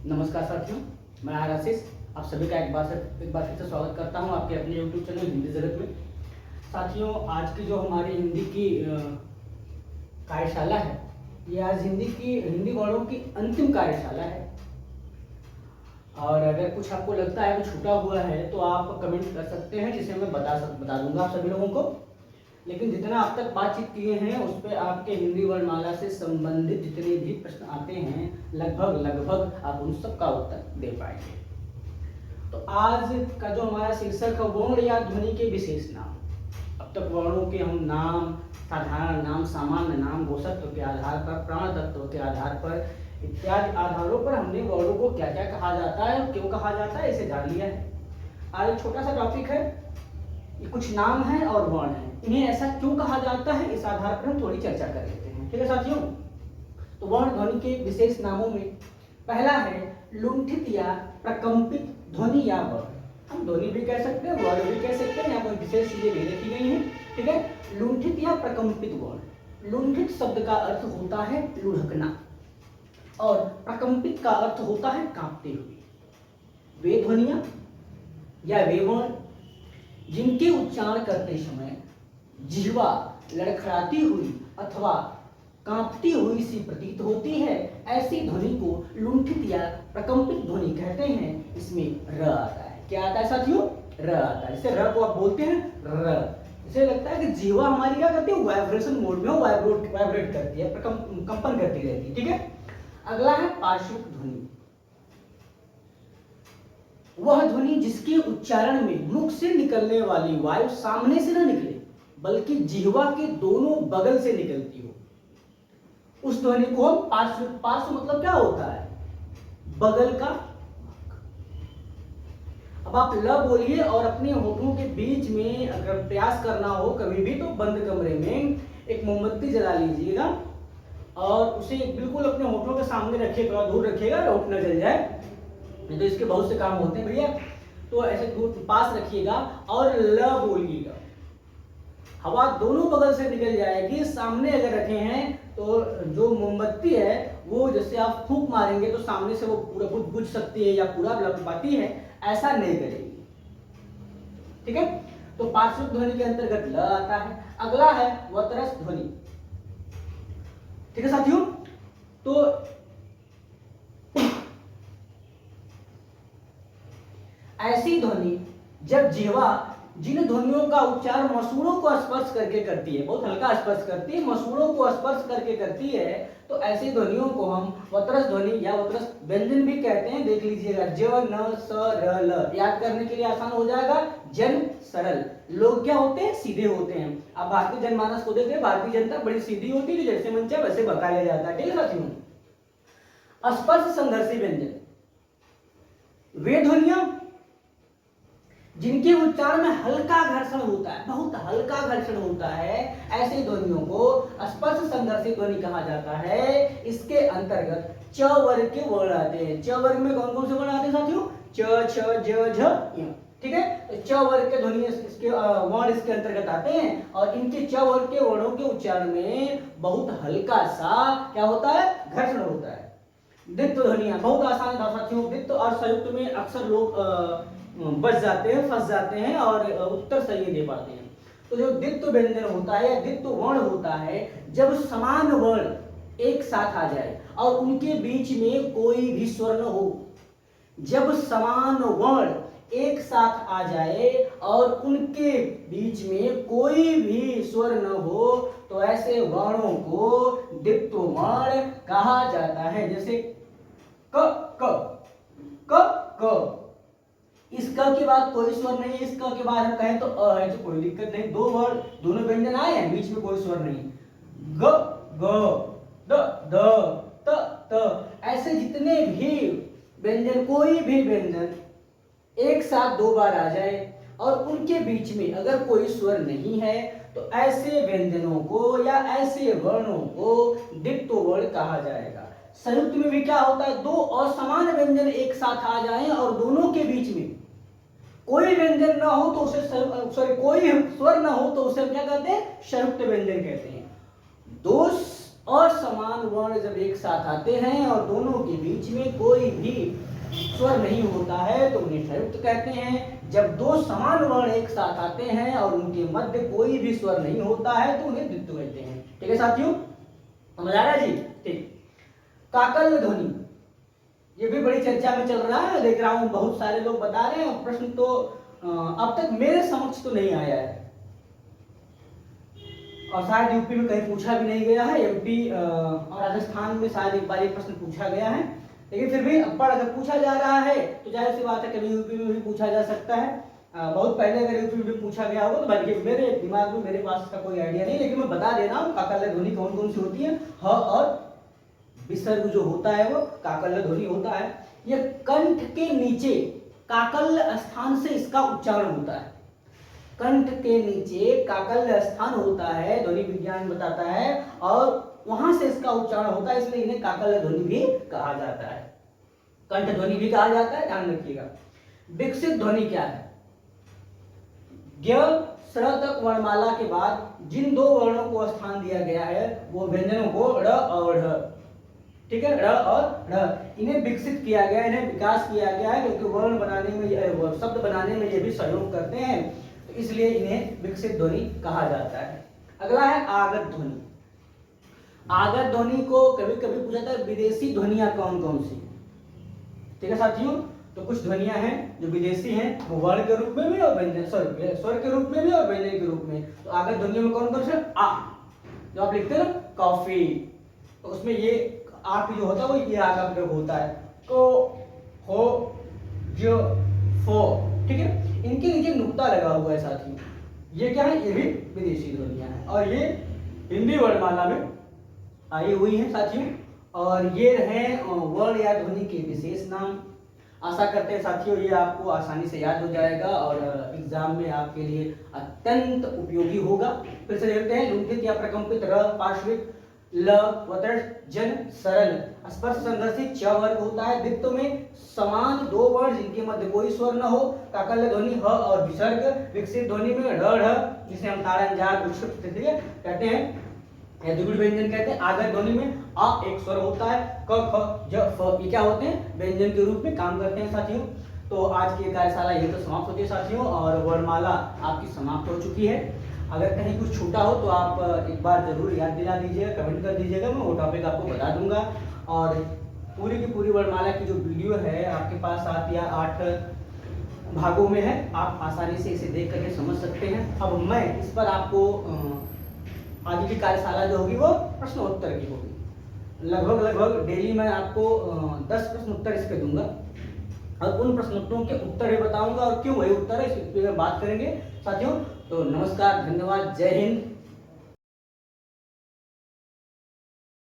नमस्कार साथियों, मैं आशीष आप सभी का एक बार फिर से स्वागत करता हूं आपके अपने YouTube चैनल हिंदी जगत में। साथियों, आज की जो हमारी हिंदी की कार्यशाला है, ये आज हिंदी वर्णों की अंतिम कार्यशाला है। और अगर कुछ आपको लगता है कि छूटा हुआ है तो आप कमेंट कर सकते हैं, जिसे मैं बता दूंगा आप सभी लोगों को। लेकिन जितना आप तक बातचीत किए हैं उस पर आपके हिंदी वर्णमाला से संबंधित जितने भी प्रश्न आते हैं लगभग आप उन सब का उत्तर दे पाएंगे। तो आज का जो हमारा शीर्षक है, वर्ण या ध्वनि के विशेष नाम। अब तक वर्णों के हम नाम, साधारण नाम, सामान्य नाम, गोषत्व के आधार पर, प्राण तत्व के आधार पर इत्यादि आधारों पर हमने वर्णों को क्या क्या कहा जाता है और क्यों कहा जाता है इसे जान लिया है। आज एक छोटा सा टॉपिक है, ये कुछ नाम है और वर्ण है, इन्हें ऐसा क्यों कहा जाता है, इस आधार पर हम थोड़ी चर्चा कर लेते हैं। ठीक है साथियों, तो वर्ण ध्वनि के विशेष नामों में पहला है लुंठित या प्रकंपित ध्वनि या वर्ण। हम ध्वनि भी कह सकते हैं, वर्ण भी कह सकते हैं, यहाँ कोई विशेष चीजें नहीं रखी गई हैं। ठीक है, लुंठित या प्रकंपित वर्ण। लुंठित शब्द का अर्थ होता है लुढ़कना और प्रकंपित का अर्थ होता है कांपते हुए। वे ध्वनियां या वे वर्ण जिनके उच्चारण करते समय जिह्वा लड़खड़ाती हुई अथवा कांपती हुई सी प्रतीत होती है, ऐसी ध्वनि को लुंठित या प्रकंपित ध्वनि कहते हैं। इसमें र आता है। क्या आता है साथियों? र आता है। इसे र को आप बोलते हैं र। इसे लगता है कि जिह्वा हमारी क्या करती है, वाइब्रेशन मोड में वाइब्रेट करती है, कंपन करती रहती है। ठीक है, अगला है पार्श्विक ध्वनि। वह ध्वनि जिसके उच्चारण में मुख से निकलने वाली वायु सामने से न निकले बल्कि जिह्वा के दोनों बगल से निकलती हो, उस ध्वनि को हम पार्श्व मतलब क्या होता है, बगल का। अब आप ल बोलिए और अपने होठों के बीच में अगर प्रयास करना हो कभी भी, तो बंद कमरे में एक मोमबत्ती जला लीजिएगा और उसे बिल्कुल अपने होठों के सामने रखिए, थोड़ा दूर रखिएगा, होठ न जल जाए, नहीं तो इसके बहुत से काम होते हैं भैया। तो ऐसे दूर पास रखिएगा और ल बोलिएगा, हवा दोनों बगल से निकल जाएगी। सामने अगर रखे हैं तो जो मोमबत्ती है वो जैसे आप फूंक मारेंगे तो सामने से वो पूरा बुझ सकती है या पूरा लग पाती है, ऐसा नहीं करेगी। ठीक है, तो पार्श्विक ध्वनि के अंतर्गत ल आता है। अगला है वतरस ध्वनि। ठीक है साथियों, तो ऐसी ध्वनि जब जिह्वा जिन ध्वनियों का उच्चारण मसूड़ों को स्पर्श करके करती है, बहुत हल्का स्पर्श करती है, मसूड़ों को स्पर्श करके करती है, तो ऐसी ध्वनियों को हम वतरस ध्वनि या वतरस व्यंजन भी कहते हैं। देख लीजिएगा, ज न स र ल, याद करने के लिए आसान हो जाएगा। जन सरल, लोग क्या होते हैं, सीधे होते हैं। अब भारतीय जनमानस को देखिए, भारतीय जनता बड़ी सीधी होती है, जैसे मन चाहे वैसे बका ले जाता है। ठीक है साथियों, स्पर्श संघर्षी व्यंजन, वे ध्वनियां जिनके उच्चारण में हल्का घर्षण होता है, बहुत हल्का घर्षण होता है, ऐसे ध्वनियों को स्पर्श संघर्षी ध्वनि कहा जाता है। इसके अंतर्गत च वर्ग के वर्ण आते हैं। च वर्ग में कौन कौन से वर्ण आते हैं साथियों? च, छ, ज, झ, य। ठीक है, तो च वर्ग के ध्वनि इसके वर्ण इसके अंतर्गत आते हैं और इनके च वर्ग के वर्णों के उच्चारण में बहुत हल्का सा क्या होता है, घर्षण होता है। द्वित्व ध्वनियां बहुत आसान था साथियों। द्वित्व और संयुक्त में अक्सर लोग बच जाते हैं, फंस जाते हैं और उत्तर सही दे पाते हैं। तो जो द्वित्व व्यंजन होता है या द्वित्व वर्ण होता है, जब समान वर्ण एक साथ आ जाए और उनके बीच में कोई भी स्वर न हो, जब समान वर्ण एक साथ आ जाए और उनके बीच में कोई भी स्वर न हो, तो ऐसे वर्णों को द्वित्व वर्ण कहा जाता है। जैसे क क क क, इस क के बाद कोई स्वर नहीं है, इस क के बाद हम कहें तो अ है, तो कोई दिक्कत नहीं, दो वर्ण दोनों व्यंजन आए हैं, बीच में कोई स्वर नहीं। ग ग, द द, त त, ऐसे जितने भी व्यंजन, कोई भी व्यंजन एक साथ दो बार आ जाए और उनके बीच में अगर कोई स्वर नहीं है, तो ऐसे व्यंजनों को या ऐसे वर्णों को द्वित्व वर्ण कहा जाएगा। संयुक्त में भी क्या होता है, दो असमान व्यंजन एक साथ आ जाएं और दोनों के बीच में कोई व्यंजन ना हो तो उसे कोई स्वर ना हो तो उसे क्या कहते हैं, संयुक्त व्यंजन कहते हैं। दो असमान वर्ण जब एक साथ आते हैं और दोनों के बीच में कोई भी स्वर नहीं होता है तो उन्हें संयुक्त कहते हैं। जब दो समान वर्ण एक साथ आते हैं और उनके मध्य कोई भी स्वर नहीं होता है तो उन्हें द्वित्व कहते हैं। ठीक है साथियों, समझ आ रहा है जी? ठीक। काकल्य ध्वनि, ये भी बड़ी चर्चा में चल रहा है, देख रहा हूं बहुत सारे लोग बता रहे हैं। प्रश्न तो अब तक मेरे समक्ष तो नहीं आया है और शायद यूपी में कहीं पूछा भी नहीं गया है। एमपी और राजस्थान में शायद एक बार ये प्रश्न पूछा गया है, लेकिन फिर भी पर अगर पूछा जा रहा है तो जाहिर सी बात है कभी यूपी में भी पूछा जा सकता है। बहुत पहले अगर यूपी में पूछा गया होगा तो बल्कि मेरे दिमाग में मेरे पास इसका कोई आइडिया नहीं, लेकिन मैं बता दे रहा हूँ काकल्य ध्वनि कौन कौन सी होती है। ह और विसर्ग जो होता है वो काकल्य ध्वनि होता है। ये कंठ के नीचे काकल्य स्थान से इसका उच्चारण होता है। कंठ के नीचे काकल्य स्थान होता है, ध्वनि विज्ञान बताता है, और वहां से इसका उच्चारण होता है, इसलिए इन्हें काकल्य ध्वनि भी कहा जाता है, कंठ ध्वनि भी कहा जाता है, ध्यान रखिएगा। विकसित ध्वनि क्या है? ज्ञ स तक वर्णमाला के बाद जिन दो वर्णों को स्थान दिया गया है वो व्यंजनों को ड़ और ढ, ठीक है, ड़ और ढ, इन्हें विकसित किया गया, इन्हें विकास किया गया है, क्योंकि वर्ण बनाने में, शब्द बनाने में ये भी सहयोग करते हैं, तो इसलिए इन्हें विकसित ध्वनि कहा जाता है। अगला है आगत ध्वनि। आगत ध्वनि को कभी कभी पूछा जाता है विदेशी ध्वनियां कौन कौन सी? ठीक है साथियों, तो कुछ ध्वनियां हैं जो विदेशी हैं, वो वर्ण के रूप में भी और व्यंजन स्वर के रूप में भी और व्यंजन के रूप में। तो आगत ध्वनियों में कौन कौन से? आ, जो आप लिखते हैं ना कॉफी, तो उसमें ये आप जो होता है वो ये आगा प्रयोग होता है, को, हो, जो, फो, ठीक है। इनके नीचे नुक्ता लगा हुआ है साथियों, ये क्या है? ये भी विदेशी ध्वनियां हैं और ये हिंदी वर्णमाला में आई हुई हैं साथियों। और ये रहे वर्ण या ध्वनि के विशेष नाम। आशा करते हैं साथियों ये आपको आसानी से याद हो जाएगा और एग्जाम में आपके लिए अत्यंत उपयोगी होगा। फिर से देखते हैं, लुंठित या प्रकंपित र, पार्श्विक ल, वतर्ज, जन, सरल, स्पर्श संदर्शित च वर्ग होता है। द्वित्व में समान दो वर्ण जिनके मध्य कोई स्वर न हो, काकल्य ध्वनि ह और विसर्ग। विकसित ध्वनि में ढ ढ, जिसे हम ताड़न जार विक्षिप्त कहते हैं या द्विगुण व्यंजन कहते हैं। आगत ध्वनि में आ एक स्वर होता है, क, ख, ज, फ, ये क्या होते हैं? व्यंजन के रूप में काम करते हैं साथियों। तो आज की कार्यशाला ये तो समाप्त होती है साथियों और वर्णमाला आपकी समाप्त हो चुकी है। अगर कहीं कुछ छूटा हो तो आप एक बार जरूर याद दिला दीजिएगा, कमेंट कर दीजिएगा, मैं वो टॉपिक आपको बता दूंगा। और पूरी की पूरी वर्णमाला की जो वीडियो है आपके पास 7 या 8 भागों में है, आप आसानी से इसे देख करके समझ सकते हैं। अब मैं इस पर आपको आगे की कार्यशाला जो होगी वो प्रश्नोत्तर की होगी। लगभग डेली मैं आपको 10 प्रश्नोत्तर इस पे दूंगा और उन प्रश्नोत्तरों के उत्तर ही बताऊंगा और क्यों वही उत्तर है इस पर बात करेंगे साथियों। तो नमस्कार, धन्यवाद, जय हिंद।